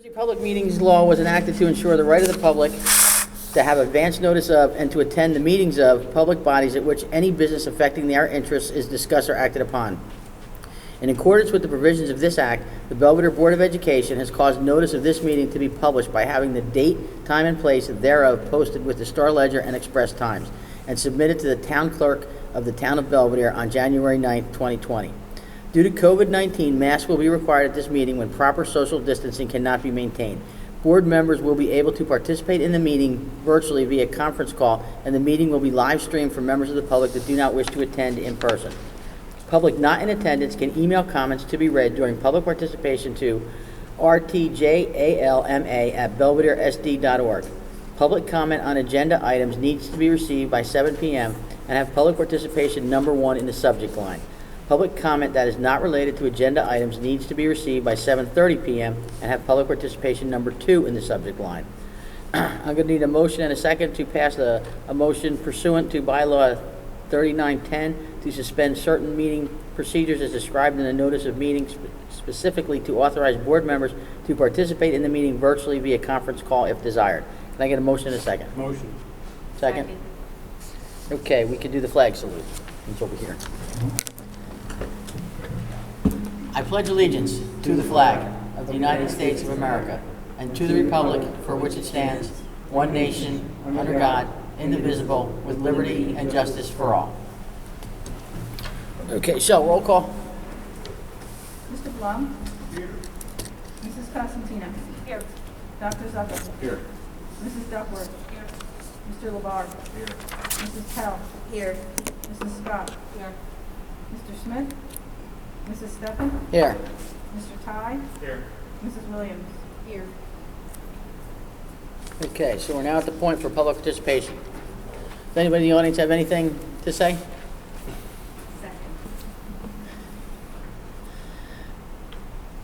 Jersey Public Meetings Law was enacted to ensure the right of the public to have advance notice of and to attend the meetings of public bodies at which any business affecting their interests is discussed or acted upon. In accordance with the provisions of this act, the Belvidere Board of Education has caused notice of this meeting to be published by having the date, time, and place thereof posted with the Star Ledger and Express Times, and submitted to the town clerk of the town of Belvidere on January 9th, 2020. Due to COVID-19, masks will be required at this meeting when proper social distancing cannot be maintained. Board members will be able to participate in the meeting virtually via conference call, and the meeting will be live streamed for members of the public that do not wish to attend in person. Public not in attendance can email comments to be read during public participation to rtjalma@belvideresd.org. Public comment on agenda items needs to be received by 7 p.m. and have public participation number 1 in the subject line. Public comment that is not related to agenda items needs to be received by 7:30 p.m. and have public participation number 2 in the subject line. I'm going to need a motion and a second to pass a motion pursuant to bylaw 3910 to suspend certain meeting procedures as described in the notice of meeting, specifically to authorize board members to participate in the meeting virtually via conference call if desired. Can I get a motion and a second? Motion. Second? Okay, we can do the flag salute. It's over here. I pledge allegiance to the flag of the United States of America and to the republic for which it stands, one nation, under God, indivisible, with liberty and justice for all. Okay, so roll call. Mr. Blum? Here. Mrs. Costantino? Here. Dr. Zucker? Here. Mrs. Duckworth? Here. Mr. LeBar? Here. Mrs. Pell? Here. Mrs. Scott? Here. Mr. Smith? Mrs. Steffen? Here. Mr. Ty? Here. Mrs. Williams? Here. Okay, so we're now at the point for public participation. Does anybody in the audience have anything to say?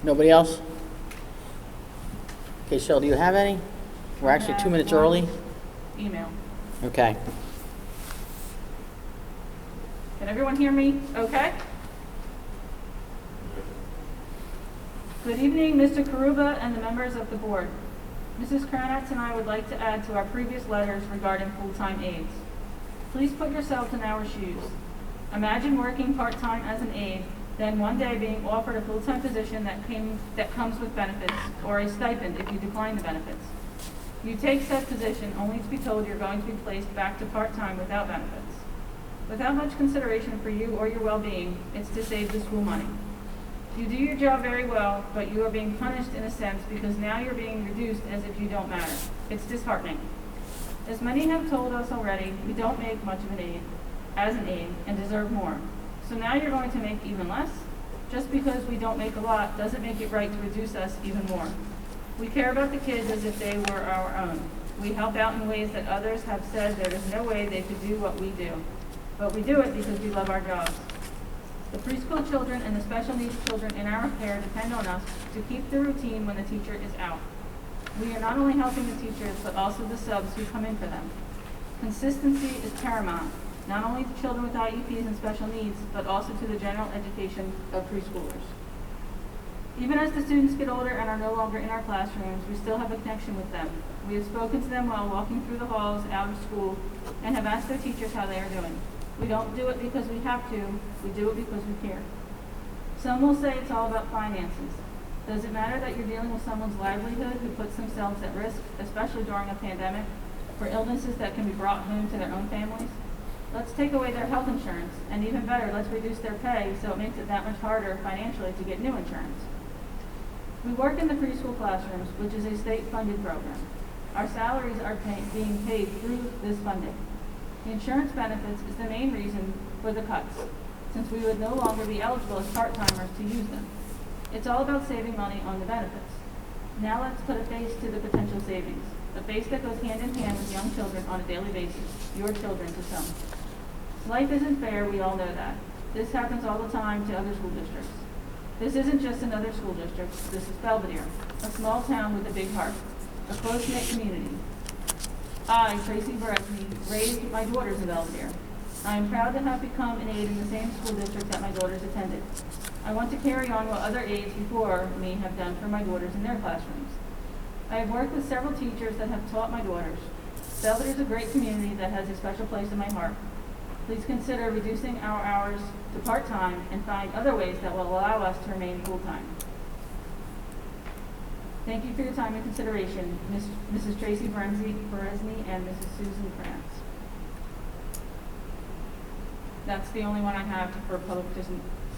Nobody else? Okay, Cheryl, do you have any? We're actually 2 minutes early. Email. Okay. Can everyone hear me okay? Good evening, Mr. Karuba and the members of the board. Mrs. Kranatz and I would like to add to our previous letters regarding full-time aides. Please put yourselves in our shoes. Imagine working part-time as an aide, then one day being offered a full-time position that comes with benefits, or a stipend if you decline the benefits. You take said position only to be told you're going to be placed back to part-time without benefits. Without much consideration for you or your well-being, it's to save the school money. You do your job very well, but you are being punished in a sense because now you're being reduced as if you don't matter. It's disheartening. As many have told us already, we don't make much of an aide, as an aide, and deserve more. So now you're going to make even less? Just because we don't make a lot doesn't make it right to reduce us even more. We care about the kids as if they were our own. We help out in ways that others have said there is no way they could do what we do. But we do it because we love our jobs. The preschool children and the special needs children in our care depend on us to keep the routine when the teacher is out. We are not only helping the teachers, but also the subs who come in for them. Consistency is paramount, not only to children with IEPs and special needs, but also to the general education of preschoolers. Even as the students get older and are no longer in our classrooms, we still have a connection with them. We have spoken to them while walking through the halls out of school and have asked their teachers how they are doing. We don't do it because we have to, we do it because we care. Some will say it's all about finances. Does it matter that you're dealing with someone's livelihood who puts themselves at risk, especially during a pandemic, for illnesses that can be brought home to their own families? Let's take away their health insurance, and even better, let's reduce their pay so it makes it that much harder financially to get new insurance. We work in the preschool classrooms, which is a state-funded program. Our salaries are being paid through this funding. The insurance benefits is the main reason for the cuts, since we would no longer be eligible as part-timers to use them. It's all about saving money on the benefits. Now let's put a face to the potential savings, a face that goes hand in hand with young children on a daily basis, your children to some. Life isn't fair, we all know that. This happens all the time to other school districts. This isn't just another school district, this is Belvidere, a small town with a big heart, a close-knit community. I, Tracy Beresney, raised my daughters in Belvidere. I am proud to have become an aide in the same school district that my daughters attended. I want to carry on what other aides before me have done for my daughters in their classrooms. I have worked with several teachers that have taught my daughters. Belvidere is a great community that has a special place in my heart. Please consider reducing our hours to part-time and find other ways that will allow us to remain full-time. Thank you for your time and consideration, Mrs. Tracy Beresny and Mrs. Susan Krantz. That's the only one I have for public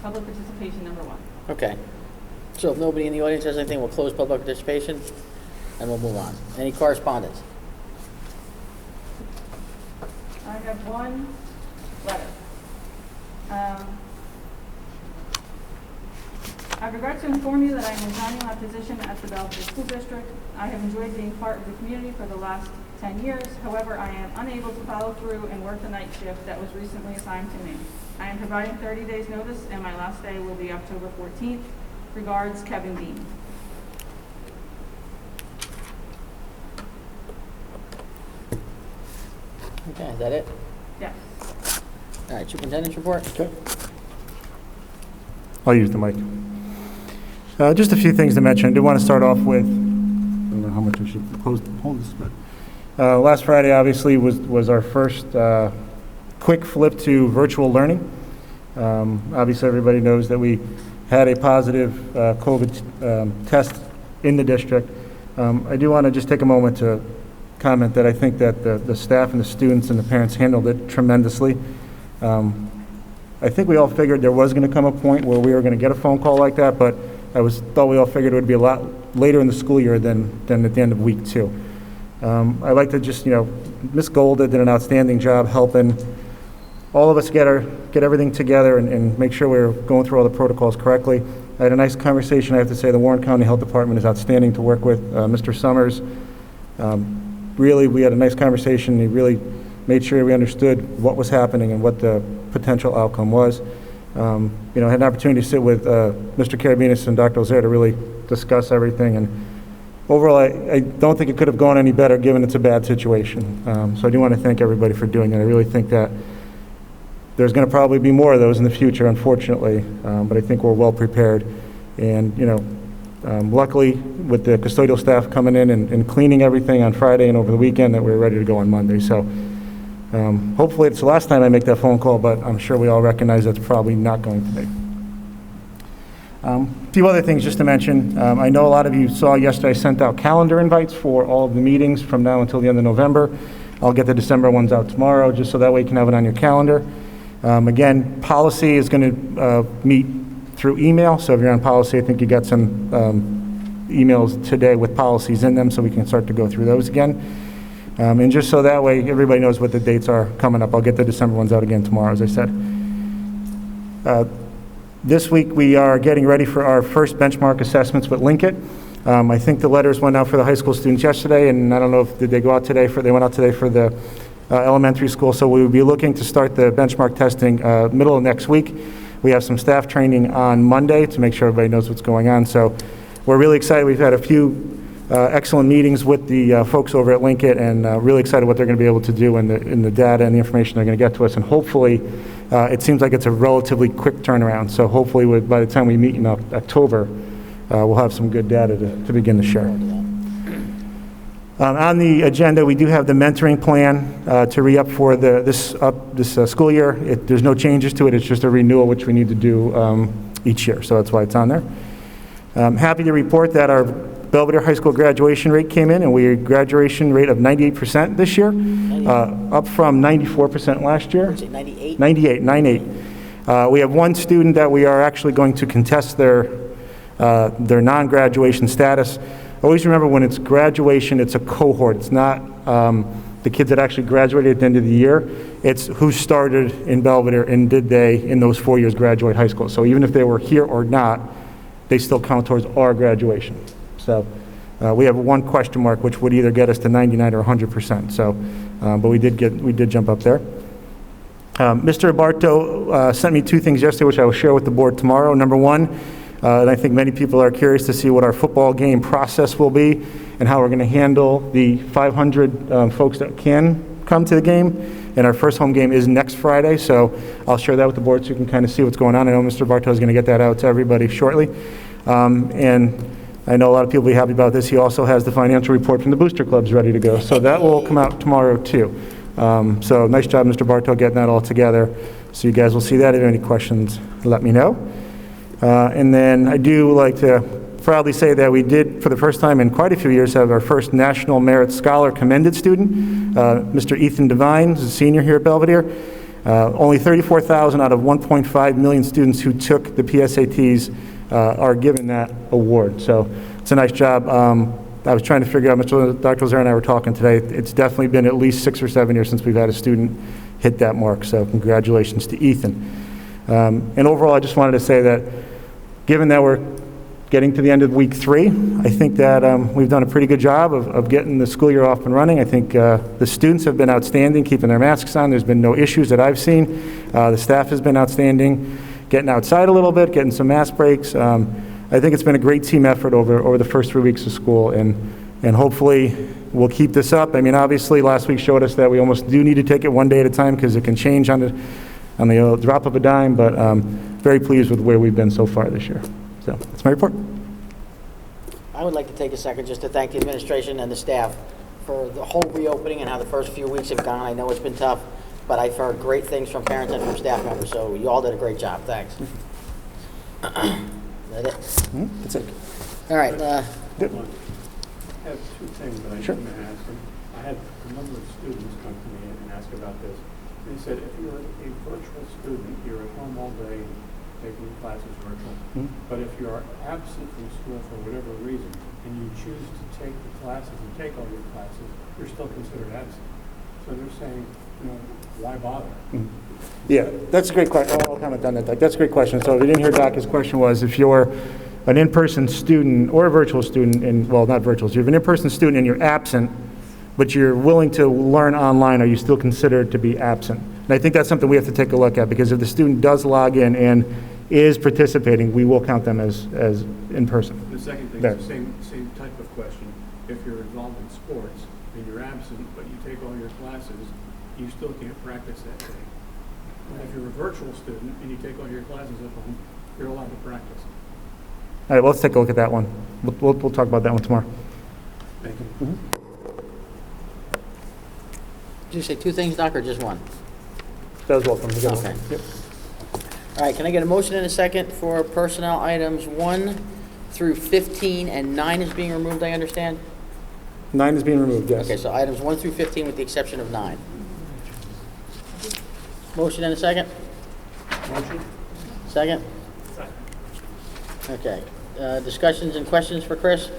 participation number 1. Okay. So if nobody in the audience has anything, we'll close public participation and we'll move on. Any correspondence? I have one letter. I regret to inform you that I am resigning my position at the Belvidere School District. I have enjoyed being part of the community for the last 10 years. However, I am unable to follow through and work the night shift that was recently assigned to me. I am providing 30 days notice and my last day will be October 14th. Regards, Kevin Dean. Okay, is that it? Yes. All right, superintendent's report? Okay. I'll use the mic. Just a few things to mention. I did want to start off with, I don't know how much I should hold this, but last Friday obviously was our first quick flip to virtual learning. Obviously everybody knows that we had a positive COVID test in the district. I do want to just take a moment to comment that I think that the staff and the students and the parents handled it tremendously. I think we all figured there was going to come a point where we were going to get a phone call like that, but thought we all figured it would be a lot later in the school year than at the end of week 2. I'd like to just, Ms. Golda did an outstanding job helping all of us get everything together and make sure we're going through all the protocols correctly. I had a nice conversation. I have to say the Warren County Health Department is outstanding to work with. Mr. Summers, really, we had a nice conversation. He really made sure we understood what was happening and what the potential outcome was. I had an opportunity to sit with Mr. Carabinas and Dr. Ozair to really discuss everything. And overall, I don't think it could have gone any better given it's a bad situation. So I do want to thank everybody for doing it. I really think that there's going to probably be more of those in the future, unfortunately, but I think we're well prepared. And, luckily, with the custodial staff coming in and cleaning everything on Friday and over the weekend, that we're ready to go on Monday. So hopefully it's the last time I make that phone call, but I'm sure we all recognize that's probably not going to be. A few other things just to mention. I know a lot of you saw yesterday I sent out calendar invites for all of the meetings from now until the end of November. I'll get the December ones out tomorrow, just so that way you can have it on your calendar. Again, policy is going to meet through email, so if you're on policy, I think you got some emails today with policies in them, so we can start to go through those again. And just so that way everybody knows what the dates are coming up. I'll get the December ones out again tomorrow, as I said. This week we are getting ready for our first benchmark assessments with Linkit. I think the letters went out for the high school students yesterday, and I don't know if did they go out today they went out today for the elementary school. So we will be looking to start the benchmark testing middle of next week. We have some staff training on Monday to make sure everybody knows what's going on. So we're really excited. We've had a few excellent meetings with the folks over at Linkit, and really excited what they're going to be able to do in the data and the information they're going to get to us. And hopefully, it seems like it's a relatively quick turnaround. So hopefully, by the time we meet in October, we'll have some good data to begin to share. On the agenda, we do have the mentoring plan to re-up for this school year. There's no changes to it. It's just a renewal, which we need to do each year. So that's why it's on there. I'm happy to report that our Belvidere High School graduation rate came in, and we had a graduation rate of 98% this year, up from 94% last year. 98? 98. We have one student that we are actually going to contest their non-graduation status. Always remember, when it's graduation, it's a cohort. It's not the kids that actually graduated at the end of the year. It's who started in Belvidere and did they, in those 4 years, graduate high school. So even if they were here or not, they still count towards our graduation. So we have one question mark, which would either get us to 99 or 100%. So, but we did jump up there. Mr. Barto sent me 2 things yesterday, which I will share with the board tomorrow. Number one, and I think many people are curious to see what our football game process will be and how we're going to handle the 500 folks that can come to the game. And our first home game is next Friday, so I'll share that with the board so you can kind of see what's going on. I know Mr. Bartow is going to get that out to everybody shortly. And I know a lot of people will be happy about this. He also has the financial report from the booster clubs ready to go. So that will come out tomorrow, too. So nice job, Mr. Bartow, getting that all together. So you guys will see that. If you have any questions, let me know. And then I do like to proudly say that we did, for the first time in quite a few years, have our first National Merit Scholar commended student, Mr. Ethan Devine, who's a senior here at Belvidere. Only 34,000 out of 1.5 million students who took the PSATs are given that award. So it's a nice job. I was trying to figure out, Dr. Lazare and I were talking today, it's definitely been at least 6 or 7 years since we've had a student hit that mark. So congratulations to Ethan. And overall, I just wanted to say that given that we're getting to the end of week 3, I think that we've done a pretty good job of getting the school year off and running. I think the students have been outstanding, keeping their masks on. There's been no issues that I've seen. The staff has been outstanding, getting outside a little bit, getting some mask breaks. I think it's been a great team effort over the first 3 weeks of school, and hopefully we'll keep this up. I mean, obviously, last week showed us that we almost do need to take it one day at a time because it can change on the drop of a dime, but very pleased with where we've been so far this year. So that's my report. I would like to take a second just to thank the administration and the staff for the whole reopening and how the first few weeks have gone. I know it's been tough, but I've heard great things from parents and from staff members, so you all did a great job. Thanks. Is that it? That's it. All right. I have 2 things that I Sure. want to ask. I had a number of students come to me and ask about this. They said, if you're a virtual student, you're at home all day taking classes virtual. But if you're absent from school for whatever reason, and you choose to take the classes and take all your classes, you're still considered absent. So they're saying, why bother? Yeah, that's a great question. I'll comment on that, Doc. That's a great question. So if you didn't hear Doc, his question was, if you're an in-person student or a virtual student, well, not virtual, so you're an in-person student and you're absent, but you're willing to learn online, are you still considered to be absent? And I think that's something we have to take a look at, because if the student does log in and is participating, we will count them as in person. The second thing There. is the same type of question. If you're involved in sports and you're absent, but you take all your classes, you still can't practice that day. And if you're a virtual student and you take all your classes at home, you're allowed to practice. All right, well, let's take a look at that one. We'll talk about that one tomorrow. Thank you. Did you say 2 things, Doc, or just one? That was welcome. Okay. Yep. All right, can I get a motion and a second for personnel items 1 through 15, and 9 is being removed, I understand? 9 is being removed, yes. Okay, so items 1 through 15 with the exception of 9. Motion and a second? Motion? Second? Okay. Discussions and questions for Chris?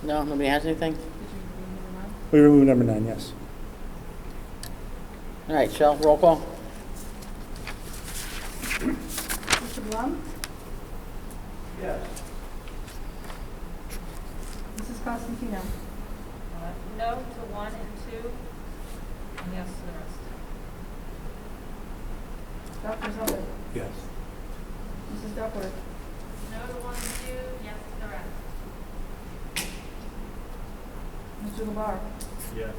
No, nobody has anything? We removed number 9, yes. All right, Shel, roll call. Mr. Blum? Yes. Mrs. Costantino? No to 1 and 2, and yes to the rest. Dr. Zucker? Yes. Mrs. Duckworth? No to 1 and 2, yes to the rest. Mr. LeVar? Yes.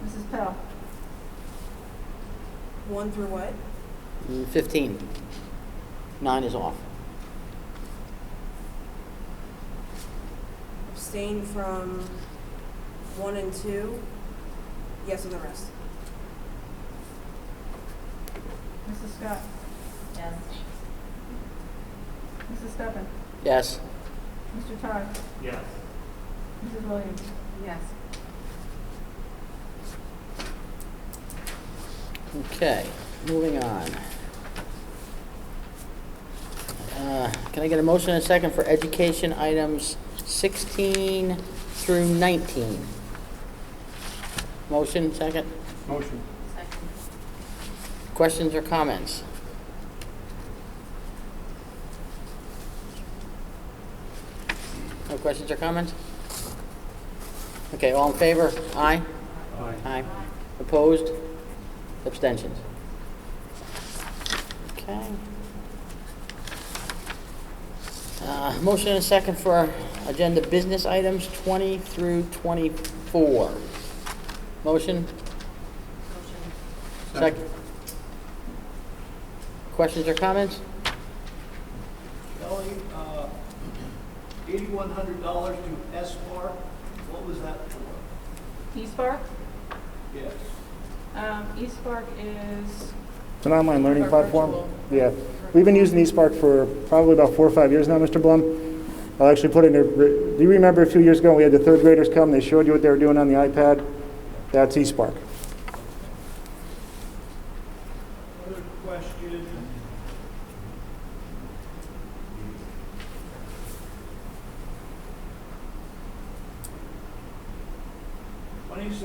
Mrs. Pell? 1 through what? 15. 9 is off. Abstain from 1 and 2. Yes on the rest. Mrs. Scott? Yes. Mrs. Steffen? Yes. Mr. Todd? Yes. Mrs. Williams? Yes. Okay, moving on. Can I get a motion and a second for education items 16 through 19? Motion, second? Motion? Second. Questions or comments? No questions or comments? Okay, all in favor? Aye? Aye. Aye. Opposed? Abstentions? Okay. Motion and a second for agenda business items 20 through 24. Motion? Motion. Second. Questions or comments? $8,100 to S-Park. What was that for? eSpark? Yes. eSpark is, It's an online learning Our platform. virtual- Yeah. We've been using eSpark for probably about 4 or 5 years now, Mr. Blum. I'll actually put it in there. Do you remember a few years ago, we had the third graders come, they showed you what they were doing on the iPad? That's eSpark. Other question?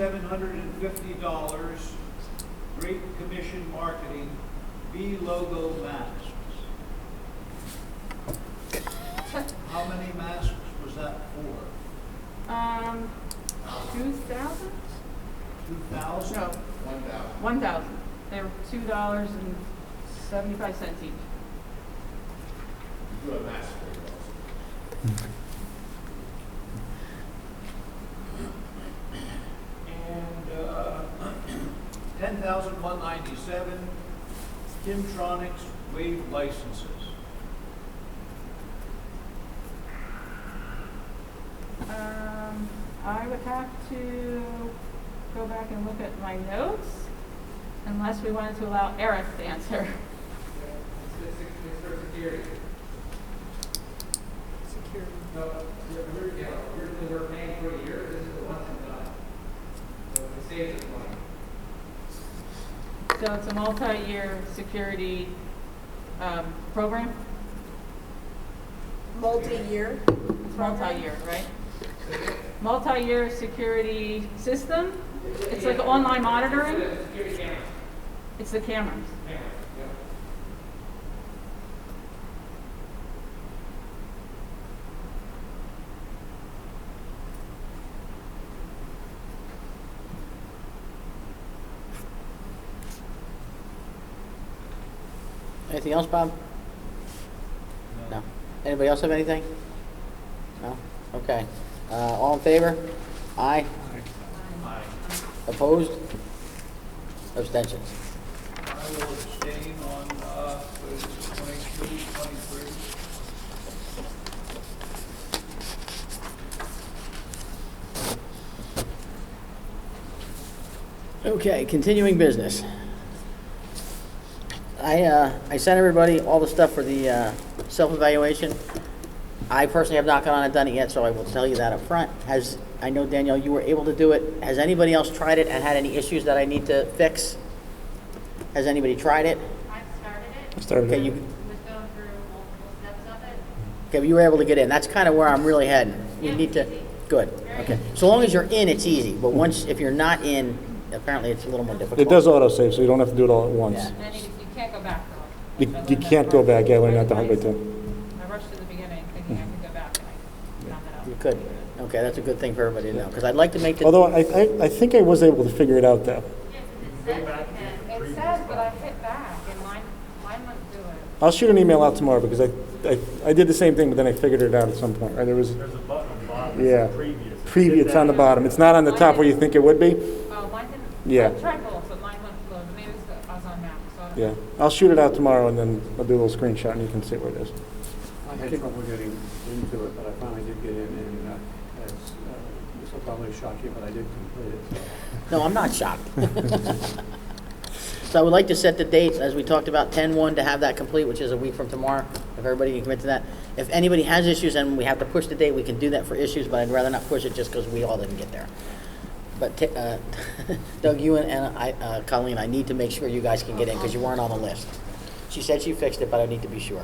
$2,750, Great Commission Marketing, B logo masks. How many masks was that for? 2,000? 2,000? No. 1,000. They were $2.75 each. And 10,197, Kimtronics waive licenses. I would have to go back and look at my notes, unless we wanted to allow Eric to answer. It's for security. Security. No, usually we're paying for a year, this is the one time. So it saves us money. So it's a multi-year security program? Multi-year. It's multi-year, right? Multi-year security system? It's like online monitoring? Security cameras. It's the cameras. Cameras, yeah. Anything else, Bob? No. Anybody else have anything? No? Okay. All in favor? Aye. Aye. Opposed? Abstentions? I will abstain on, what is it, 22, 23. Okay, continuing business. I sent everybody all the stuff for the self-evaluation. I personally have not gone and done it yet, so I will tell you that up front. I know, Danielle, you were able to do it. Has anybody else tried it and had any issues that I need to fix? Has anybody tried it? I started it, Started Okay, it. you, was going through multiple steps of it. okay, but you were able to get in. That's kind of where I'm really heading. You Yeah, need to, easy. good, Very okay. easy. So long as you're in, it's easy, but once, if you're not in, apparently it's a little more difficult. It does autosave, so you don't have to do it all at once. Yeah. And then you can't go back though. You can't go back, yeah, I learned that the hard way too. I rushed to the beginning thinking I could go back and I found it out. You could. Okay, that's a good thing for everybody to know, because I'd like to make the. Although I think I was able to figure it out though. Yes, it says you can. It says, but I hit back and mine wouldn't do it. I'll shoot an email out tomorrow because I did the same thing, but then I figured it out at some point. Right? There's a button on the bottom. Yeah. Previous. Previous, it's on the bottom. It's not on the top where you think it would be. Oh, mine didn't. Yeah. I tried both, but mine wouldn't load. Maybe it's I was on Mac, so. Yeah. I'll shoot it out tomorrow and then I'll do a little screenshot and you can see where it is. I had trouble getting into it, but I finally did get in, and this will probably shock you, but I did complete it. No, I'm not shocked. So I would like to set the dates, as we talked about, 10/1 to have that complete, which is a week from tomorrow, if everybody can commit to that. If anybody has issues and we have to push the date, we can do that for issues, but I'd rather not push it just because we all didn't get there. But Doug, you and Colleen, I need to make sure you guys can get in because you weren't on the list. She said she fixed it, but I need to be sure.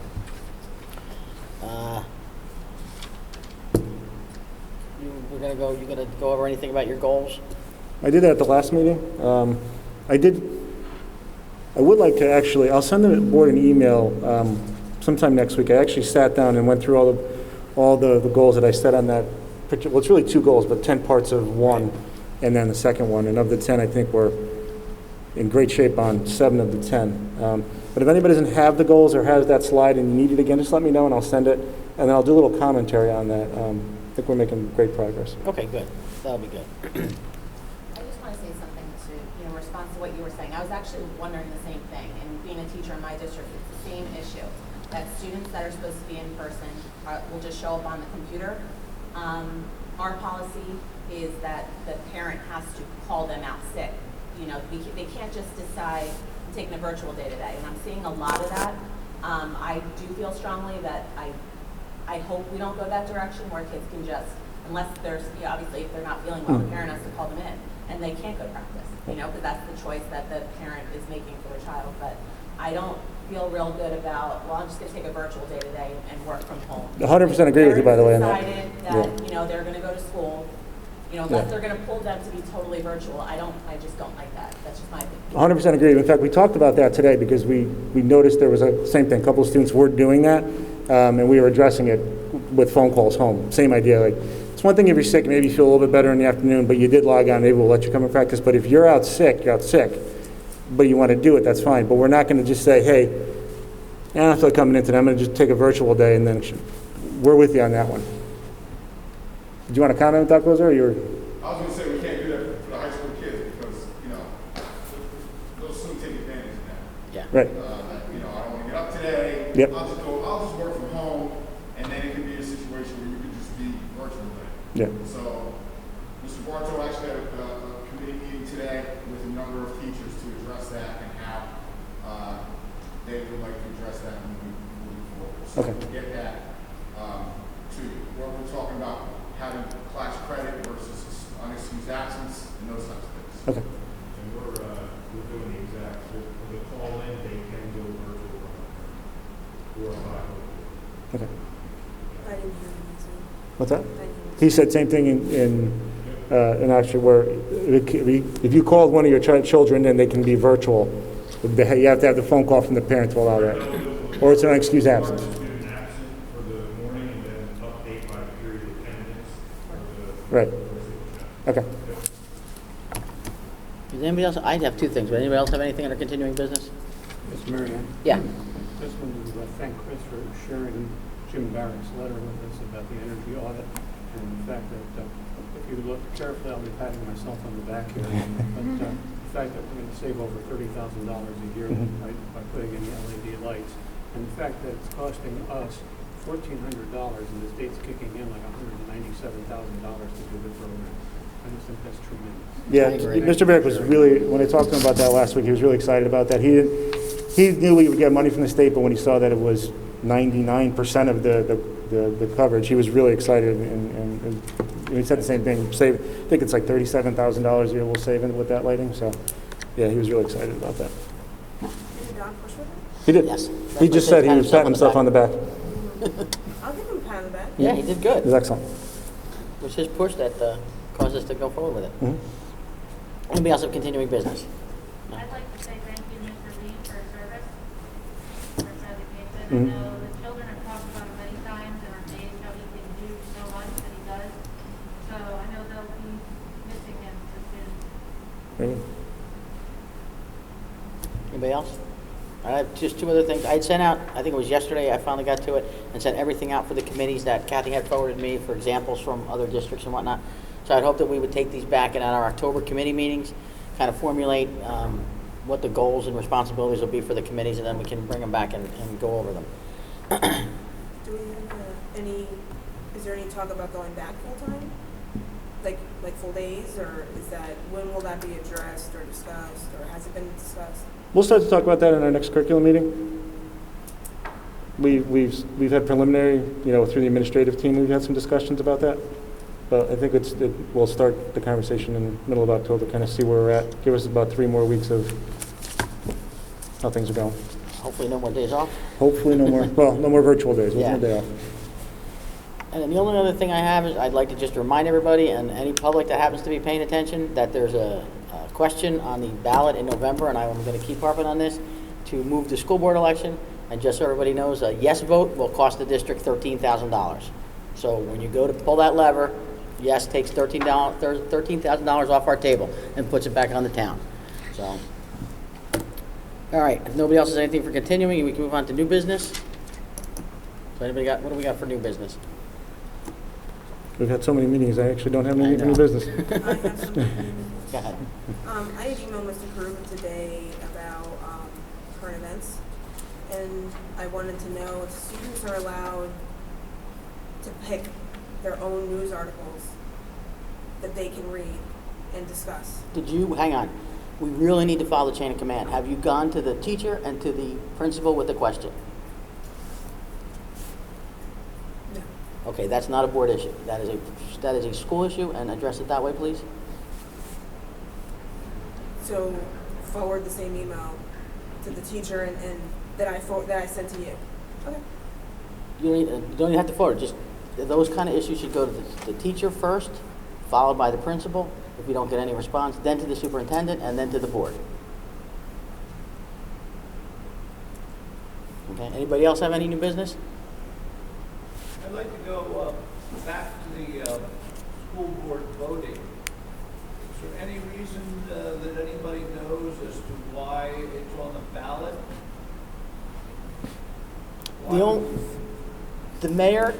You're gonna go over anything about your goals? I did that at the last meeting. I would like to actually, I'll send the board an email sometime next week. I actually sat down and went through all the goals that I set on that picture. Well, it's really 2 goals, but 10 parts of one and then the second one. And of the 10, I think we're in great shape on 7 of the 10. But if anybody doesn't have the goals or has that slide and you need it again, just let me know and I'll send it. And then I'll do a little commentary on that. I think we're making great progress. Okay, good. That'll be good. I just want to say something to, respond to what you were saying. I was actually wondering the same thing, and being a teacher in my district, it's the same issue. that students that are supposed to be in person will just show up on the computer. Our policy is that the parent has to call them out sick. You know, they can't just decide I'm taking a virtual day today, and I'm seeing a lot of that. I do feel strongly that I hope we don't go that direction where kids can just, unless there's, you know, obviously if they're not feeling well, the parent has to call them in, and they can't go to practice, you know, because that's the choice that the parent is making for their child. But I don't feel real good about, well, I'm just going to take a virtual day today and work from home. 100% agree with you, by the way, on that. Decided that, you know, they're going to go to school, you know, unless they're going to pull them to be totally virtual. I just don't like that. That's just my opinion. 100% agree. In fact, we talked about that today because we noticed there was same thing, a couple of students were doing that, and we were addressing it with phone calls home. Same idea, like, it's one thing if you're sick, maybe you feel a little bit better in the afternoon, but you did log on, maybe we'll let you come and practice. But if you're out sick, but you want to do it, that's fine. But we're not going to just say, hey, I don't feel like coming in today, I'm going to just take a virtual day, and then we're with you on that one. Do you want to comment, Dr. Lozer, or you're... I was going to say we can't do that for the high school kids because, you know, they'll soon take advantage of that. Yeah. Right. You know, I don't want to get up today. Yep. I'll just work from home, and then it could be a situation where you could just be virtual then. Yeah. So, Mr. Bartow actually had a committee meeting today with a number of teachers to address that and how they would like to address that moving forward. So Okay. we'll get that to what we're talking about, having class credit versus unexcused absence and those types of things. Okay. And we're doing the exact, when they call in, they can go virtual or live. Okay. I didn't hear anything. What's that? I didn't. He said same thing in actually where if you called one of your children and they can be virtual, you have to have the phone call from the parent to allow that. Or it's an unexcused absence. Student absent for the morning and then update by period of attendance for the Right. Okay. Does anybody else, I have two things, but anybody else have anything under continuing business? Ms. Marianne? Yeah. Just wanted to thank Chris for sharing Jim Barrett's letter with us about the energy audit and the fact that if you look carefully, I'll be patting myself on the back here, but the fact that we're going to save over $30,000 a year by putting in the LED lights, and the fact that it's costing us $1,400 and the state's kicking in like $197,000 to do the program. I just think that's tremendous. Yeah, I agree. Mr. Barrett was really, when I talked to him about that last week, he was really excited about that. He knew he would get money from the state, but when he saw that it was 99% of the coverage, he was really excited, and he said the same thing. I think it's like $37,000 a year we'll save with that lighting. So, yeah, he was really excited about that. Did Don push with it? He did. Yes. He just said he was patting himself on the back. I'll give him a pat on the back. Yeah, he did It good. was excellent. It was his push that caused us to go forward with it. Mhm. Anybody else have continuing business? I'd like to say thank you, Mr. Lee, for your service for education. Mhm. I know the children have talked about it many times and are amazed how he can do so much that he does. So I know they'll be missing him soon. Very good. Anybody else? I have just two other things. I had sent out, I think it was yesterday, I finally got to it, and sent everything out for the committees that Kathy had forwarded me for examples from other districts and whatnot. So I'd hope that we would take these back and at our October committee meetings, kind of formulate what the goals and responsibilities will be for the committees, and then we can bring them back and go over them. Do we have is there any talk about going back full-time? Like full days, or is that, when will that be addressed or discussed, or has it been discussed? We'll start to talk about that in our next curriculum meeting. We've had preliminary, through the administrative team, we've had some discussions about that. But I think we'll start the conversation in the middle of October, kind of see where we're at. Give us about 3 more weeks of how things are going. Hopefully no more days off. Hopefully no more, no more virtual days. We'll Yeah. have a day off. And then the only other thing I have is I'd like to just remind everybody and any public that happens to be paying attention that there's a question on the ballot in November, and I'm going to keep harping on this, to move the school board election. And just so everybody knows, a yes vote will cost the district $13,000. So when you go to pull that lever, yes takes $13,000 off our table and puts it back on the town. So, all right, if nobody else has anything for continuing, we can move on to new business. So anybody got, what do we got for new business? We've had so many meetings, I actually don't have I any know. new business. I have some. Go ahead. I had emailed Mr. Karuba today about current events, and I wanted to know if students are allowed to pick their own news articles that they can read and discuss. Hang on, we really need to follow the chain of command. Have you gone to the teacher and to the principal with a question? No. Okay, that's not a board issue. That is a school issue, and address it that way, please. So forward the same email to the teacher and that I sent to you. Okay. You don't even have to forward, just those kind of issues should go to the teacher first, followed by the principal. If you don't get any response, then to the superintendent, and then to the board. Okay, anybody else have any new business? I'd like to go back to the school board voting. Is there any reason that anybody knows as to why it's on the ballot? The mayor,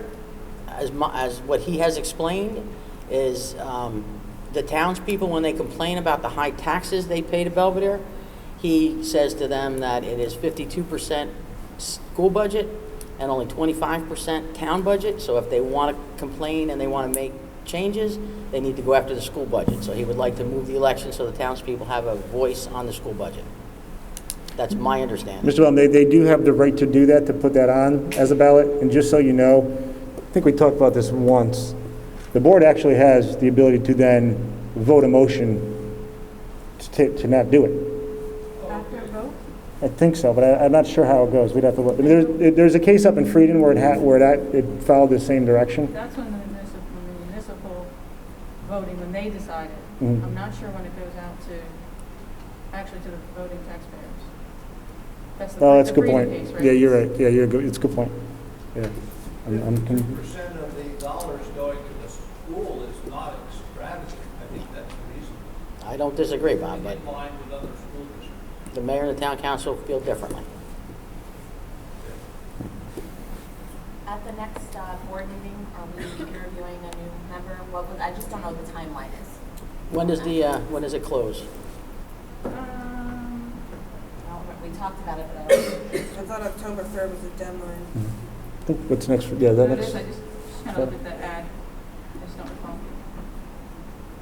as what he has explained, is the townspeople, when they complain about the high taxes they pay to Belvidere, he says to them that it is 52% school budget and only 25% town budget. So if they want to complain and they want to make changes, they need to go after the school budget. So he would like to move the election so the townspeople have a voice on the school budget. That's my understanding. Mr. Bell, they do have the right to do that, to put that on as a ballot. And just so you know, I think we talked about this once. The board actually has the ability to then vote a motion to not do it. After a vote? I think so, but I'm not sure how it goes. We'd have to look. I mean, there's a case up in Frieden where it followed the same direction. That's when the municipal voting, when they decided. Mhm. I'm not sure when it goes out to the voting taxpayers. That's the Oh, that's a the good Breeden point. case, right? Yeah, you're right. Yeah, you're good. It's a good point. Yeah. 2% of the dollars going to the school is not extravagant. I think that's the reason. I don't disagree, Bob, but In line with other school districts. the mayor and the town council feel differently. At the next board meeting, are we interviewing a new member? I just don't know what the timeline is. When does it close? We talked about it, but I don't I thought October 3rd was the deadline. I think what's next? Yeah, that It next. is, I just kind of looked at the ad. I just don't recall.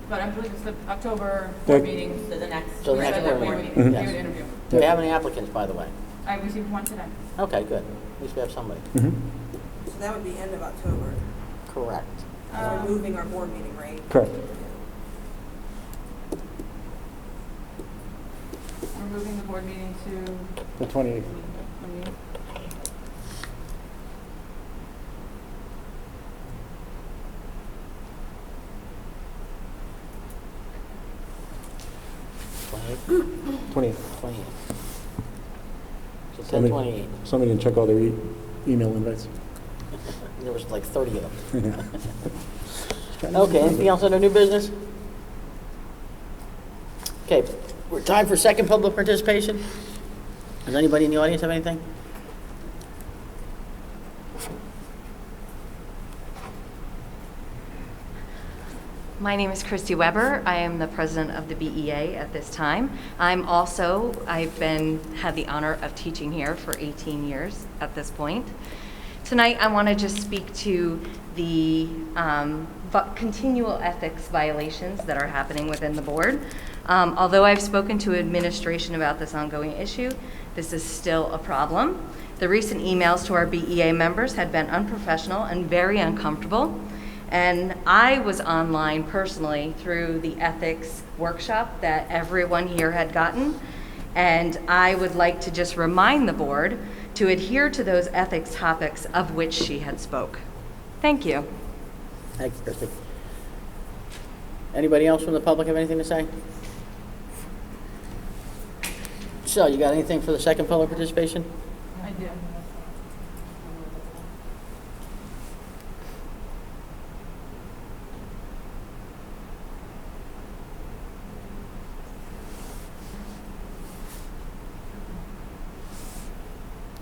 But I believe it's the October board Yeah. meeting. So the next. So the We next said board that we meeting. would Mhm. we would interview. Do we have any applicants, by the way? I received one today. Okay, good. At least we have somebody. Mhm. So that would be end of October. Correct. We're moving our board meeting, right? Correct. We're moving the board meeting to, The 28th. Twenty-eight. 28th. So Somebody- 10/28. Somebody can check all their email invites. There was like 30 of them. Okay, anything else under new business? Okay, we're time for second public participation. Does anybody in the audience have anything? My name is Christy Weber. I am the president of the BEA at this time. I've had the honor of teaching here for 18 years at this point. Tonight, I want to just speak to the continual ethics violations that are happening within the board. Although I've spoken to administration about this ongoing issue, this is still a problem. The recent emails to our BEA members had been unprofessional and very uncomfortable. And I was online personally through the ethics workshop that everyone here had gotten. And I would like to just remind the board to adhere to those ethics topics of which she had spoke. Thank you. Thanks, Christy. Anybody else from the public have anything to say? So, you got anything for the second public participation? I do.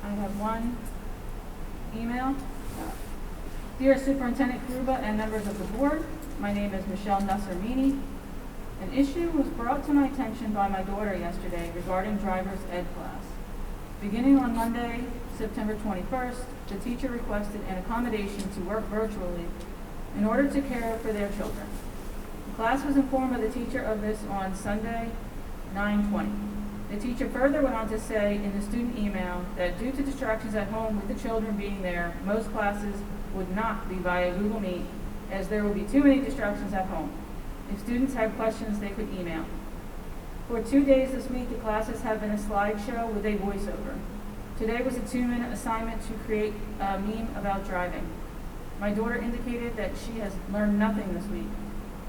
I have one email. Dear Superintendent Karuba and members of the board, my name is Michelle Nassermini. An issue was brought to my attention by my daughter yesterday regarding driver's ed class. Beginning on Monday, September 21st, the teacher requested an accommodation to work virtually in order to care for their children. The class was informed by the teacher of this on Sunday, 9/20. The teacher further went on to say in the student email that due to distractions at home with the children being there, most classes would not be via Google Meet, as there would be too many distractions at home. If students had questions, they could email. For 2 days this week, the classes have been a slideshow with a voiceover. Today was a 2-minute assignment to create a meme about driving. My daughter indicated that she has learned nothing this week.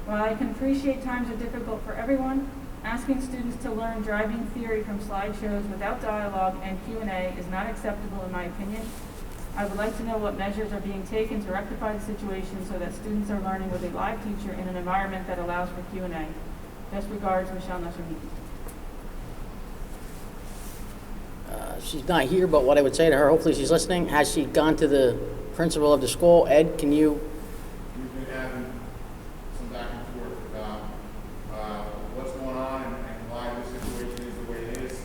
While I can appreciate times are difficult for everyone, asking students to learn driving theory from slideshows without dialogue and Q&A is not acceptable in my opinion. I would like to know what measures are being taken to rectify the situation so that students are learning with a live teacher in an environment that allows for Q&A. Best regards, Michelle Nesser-Meeky. She's not here, but what I would say to her, hopefully she's listening, has she gone to the principal of the school? Ed, can you? We've been having some back and forth about what's going on and why the situation is the way it is.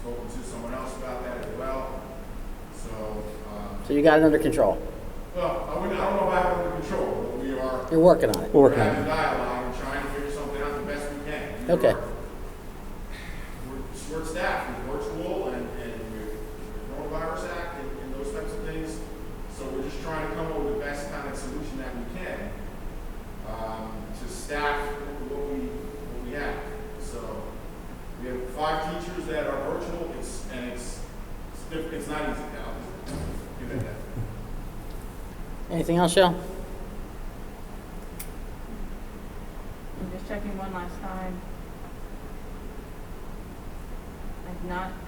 Spoken to someone else about that as well. So you got it under control? Well, I don't know if I have it under control, but we are. You're working on it? We're working on having it. dialogue and trying to figure something out the best we can. Okay. We're short-staffed with virtual and with the Coronavirus Act and those types of things. So we're just trying to come up with the best kind of solution that we can to staff what we have. So we have 5 teachers that are virtual. It's not easy now. Give it that. Anything else, Shell? I'm just checking one last time.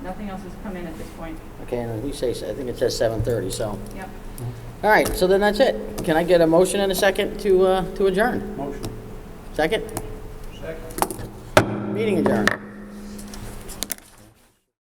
Nothing else has come in at this point. Okay, and we say, I think it says 7:30, so. Yep. All right, so then that's it. Can I get a motion and a second to adjourn? Motion. Second? Second. Meeting adjourned.